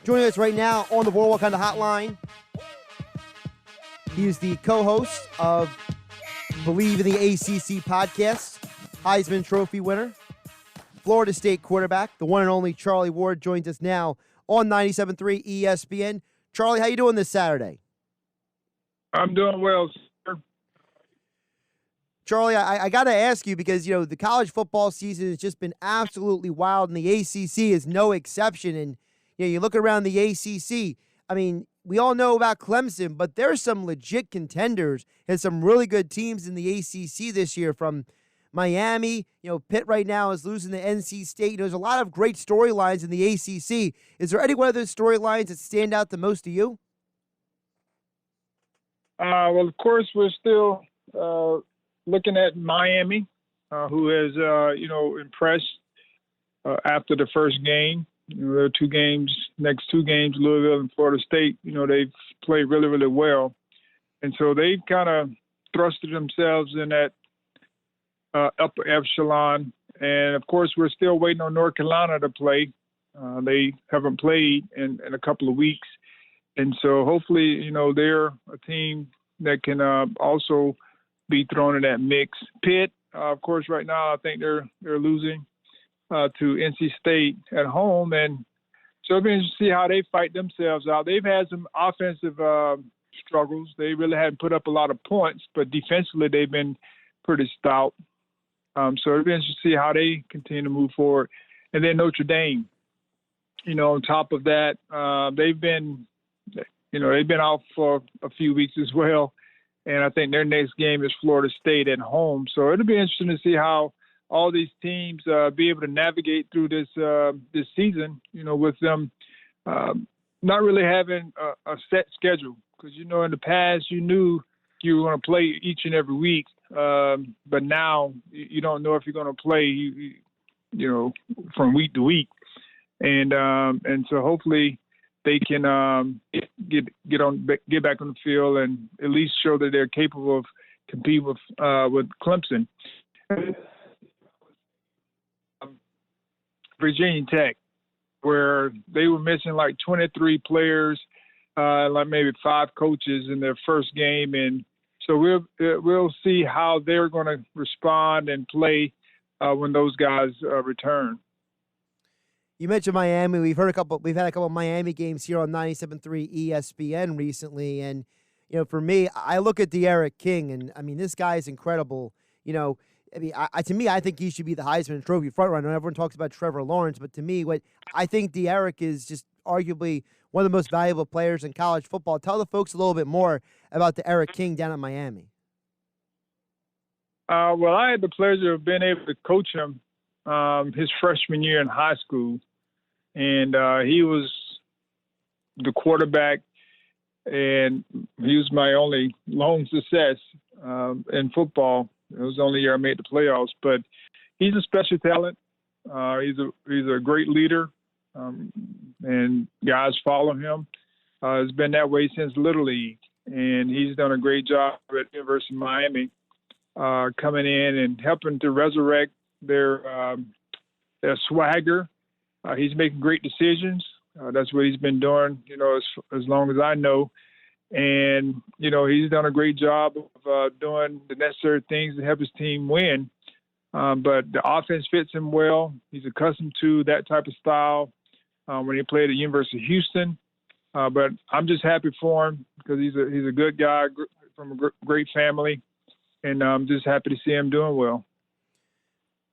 Joining us right now on the World Wakanda Hotline, he is the co-host of Bleav in the ACC podcast, Heisman Trophy winner, Florida State quarterback, the one and only Charlie Ward joins us now on 97.3 ESPN. Charlie, how you doing this Saturday? I'm doing well, sir. Charlie, I got to ask you because, the college football season has just been absolutely wild, and the ACC is no exception. And, you look around the ACC, I mean, we all know about Clemson, but there's some legit contenders and some really good teams in the ACC this year from Miami. Pitt right now is losing to NC State. There's a lot of great storylines in the ACC. Is there any one of those storylines that stand out the most to you? Well, of course, we're still looking at Miami, who has, impressed after the first game. There are next two games, Louisville and Florida State. They've played really, really well. And so they've kind of thrusted themselves in that upper echelon. And, of course, we're still waiting on North Carolina to play. They haven't played in a couple of weeks. And so hopefully, they're a team that can also be thrown in that mix. Pitt, of course, right now I think they're losing to NC State at home. And so it'll be interesting to see how they fight themselves out. They've had some offensive struggles. They really haven't put up a lot of points, but defensively they've been pretty stout. So it'll be interesting to see how they continue to move forward. And then Notre Dame, on top of that, they've been out for a few weeks as well. And I think their next game is Florida State at home. So it'll be interesting to see how all these teams be able to navigate through this season, with them not really having a set schedule. Because, in the past, you knew you were going to play each and every week. But now you don't know if you're going to play, from week to week. And so hopefully they can get back on the field and at least show that they're capable of competing with Clemson. Virginia Tech, where they were missing like 23 players, like maybe 5 coaches in their first game, and so we'll see how they're going to respond and play when those guys return. You mentioned Miami. We've had a couple of Miami games here on 97.3 ESPN recently, and for me, I look at D'Eriq King, and I mean, this guy is incredible. To me, I think he should be the Heisman Trophy frontrunner. Everyone talks about Trevor Lawrence, but to me, I think D'Eriq is just arguably one of the most valuable players in college football. Tell the folks a little bit more about D'Eriq King down at Miami. Well, I had the pleasure of being able to coach him his freshman year in high school, and he was the quarterback, and he was my only lone success in football. It was the only year I made the playoffs, but he's a special talent. He's a great leader, and guys follow him. It's been that way since Little League, and he's done a great job at University of Miami, coming in and helping to resurrect their swagger. He's making great decisions. That's what he's been doing, as long as I know. And, he's done a great job of doing the necessary things to help his team win. But the offense fits him well. He's accustomed to that type of style when he played at the University of Houston. But I'm just happy for him because he's a good guy from a great family. And I'm just happy to see him doing well.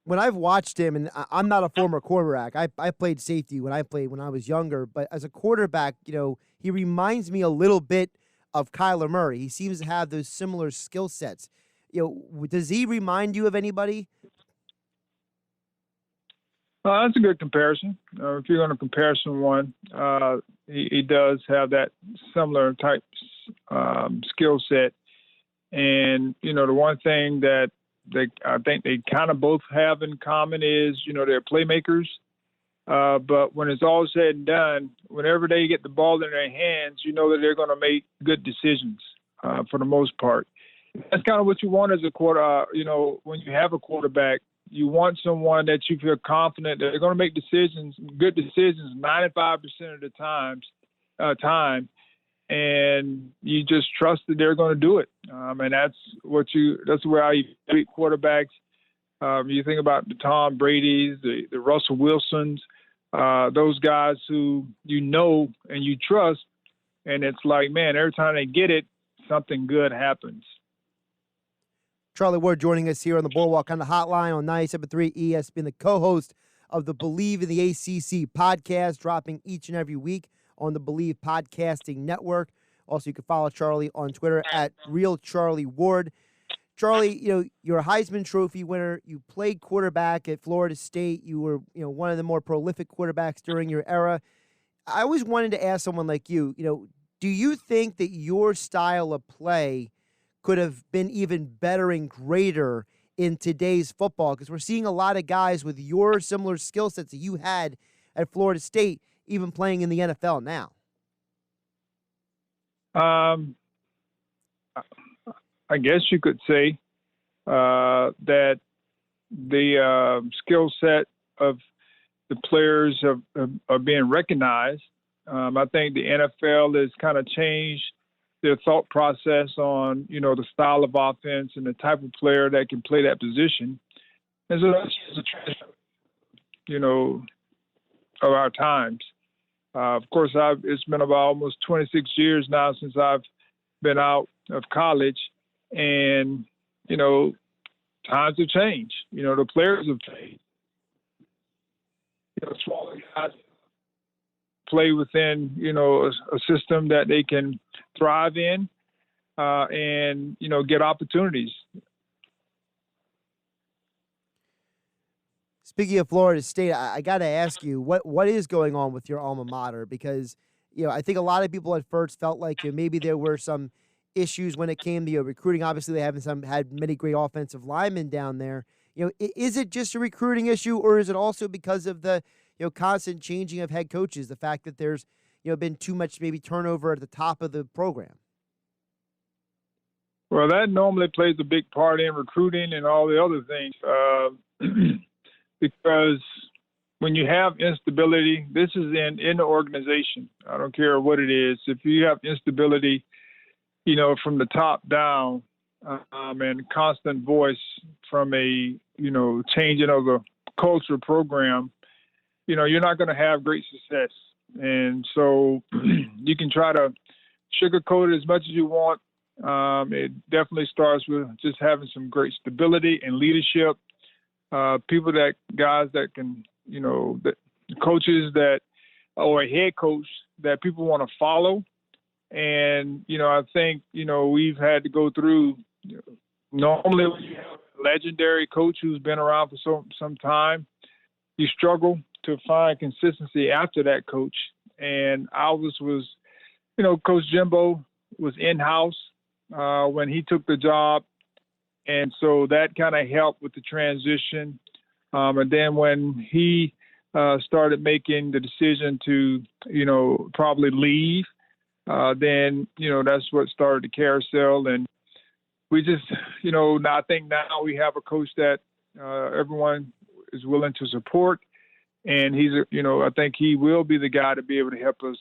When I've watched him, and I'm not a former quarterback, I played safety when I was younger, but as a quarterback, he reminds me a little bit of Kyler Murray. He seems to have those similar skill sets. Does he remind you of anybody? That's a good comparison. If you're going to compare someone, he does have that similar type skill set. And, the one thing that I think they kind of both have in common is, they're playmakers. But when it's all said and done, whenever they get the ball in their hands, that they're going to make good decisions for the most part. That's kind of what you want as a when you have a quarterback you want someone that you feel confident that they're going to make decisions, good decisions, 95% of the time, and you just trust that they're going to do it. And that's where I beat quarterbacks. You think about the Tom Brady's, the Russell Wilsons, those guys who you know and you trust, and it's like, man, every time they get it, something good happens. Charlie Ward joining us here on the Boardwalk on the hotline on 97.3 ESPN, the co-host of the Bleav in the ACC podcast, dropping each and every week on the Bleav Podcasting Network. Also, you can follow Charlie on Twitter at @RealCharlieWard. Charlie, you're a Heisman Trophy winner. You played quarterback at Florida State. You were, one of the more prolific quarterbacks during your era. I always wanted to ask someone like you, do you think that your style of play could have been even better and greater in today's football? Because we're seeing a lot of guys with your similar skill sets that you had at Florida State, even playing in the NFL now. I guess you could say that the skill set of the players are being recognized. I think the NFL has kind of changed their thought process on, the style of offense and the type of player that can play that position. And so that's just a trend, of our times. Of course, it's been about almost 26 years now since I've been out of college, and, times have changed. The players have changed. Smaller guys play within, a system that they can thrive in and, get opportunities. Speaking of Florida State, I got to ask you, what is going on with your alma mater? Because, I think a lot of people at first felt like maybe there were some issues when it came to recruiting. Obviously, they haven't had many great offensive linemen down there. Is it just a recruiting issue, or is it also because of the constant changing of head coaches, the fact that there's been too much maybe turnover at the top of the program? Well, that normally plays a big part in recruiting and all the other things. Because when you have instability, this is in the organization. I don't care what it is. If you have instability, from the top down, and constant voice from a, changing of the culture program, you're not going to have great success. And so you can try to sugarcoat it as much as you want. It definitely starts with just having some great stability and leadership. Guys that can, coaches that, or a head coach that people want to follow. And, I think, we've had to go through, normally when you have a legendary coach who's been around for some time, you struggle to find consistency after that coach. And ours was, Coach Jimbo was in-house when he took the job. And so that kind of helped with the transition. And then when he started making the decision to, probably leave, then, that's what started the carousel. And we just, now I think now we have a coach that everyone is willing to support. And he's, I think he will be the guy to be able to help us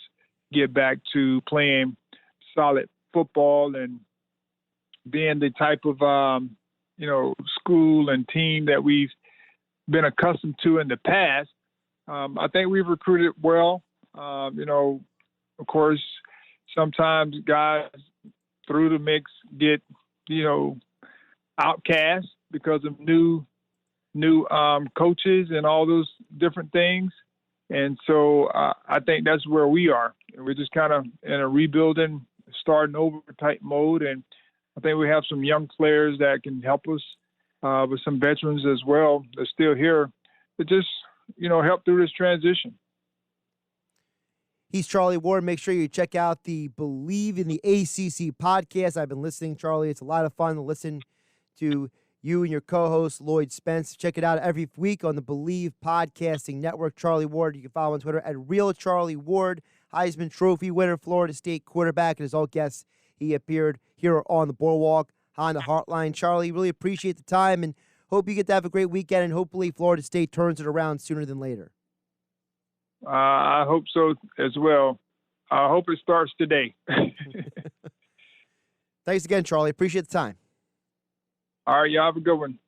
get back to playing solid football and being the type of, school and team that we've been accustomed to in the past. I think we've recruited well. Of course, sometimes guys through the mix get, outcast because of new coaches and all those different things. And so I think that's where we are. We're just kind of in a rebuilding, starting over type mode. And I think we have some young players that can help us with some veterans as well that's still here to just, help through this transition. He's Charlie Ward. Make sure you check out the Bleav in the ACC podcast. I've been listening, Charlie. It's a lot of fun to listen to you and your co-host, Lloyd Spence. Check it out every week on the Bleav Podcasting Network. Charlie Ward, you can follow on Twitter at @RealCharlieWard. Heisman Trophy winner, Florida State quarterback, and as all guests, he appeared here on the Boardwalk on the Heartline. Charlie, really appreciate the time, and hope you get to have a great weekend, and hopefully Florida State turns it around sooner than later. I hope so as well. I hope it starts today. Thanks again, Charlie. Appreciate the time. All right, y'all have a good one.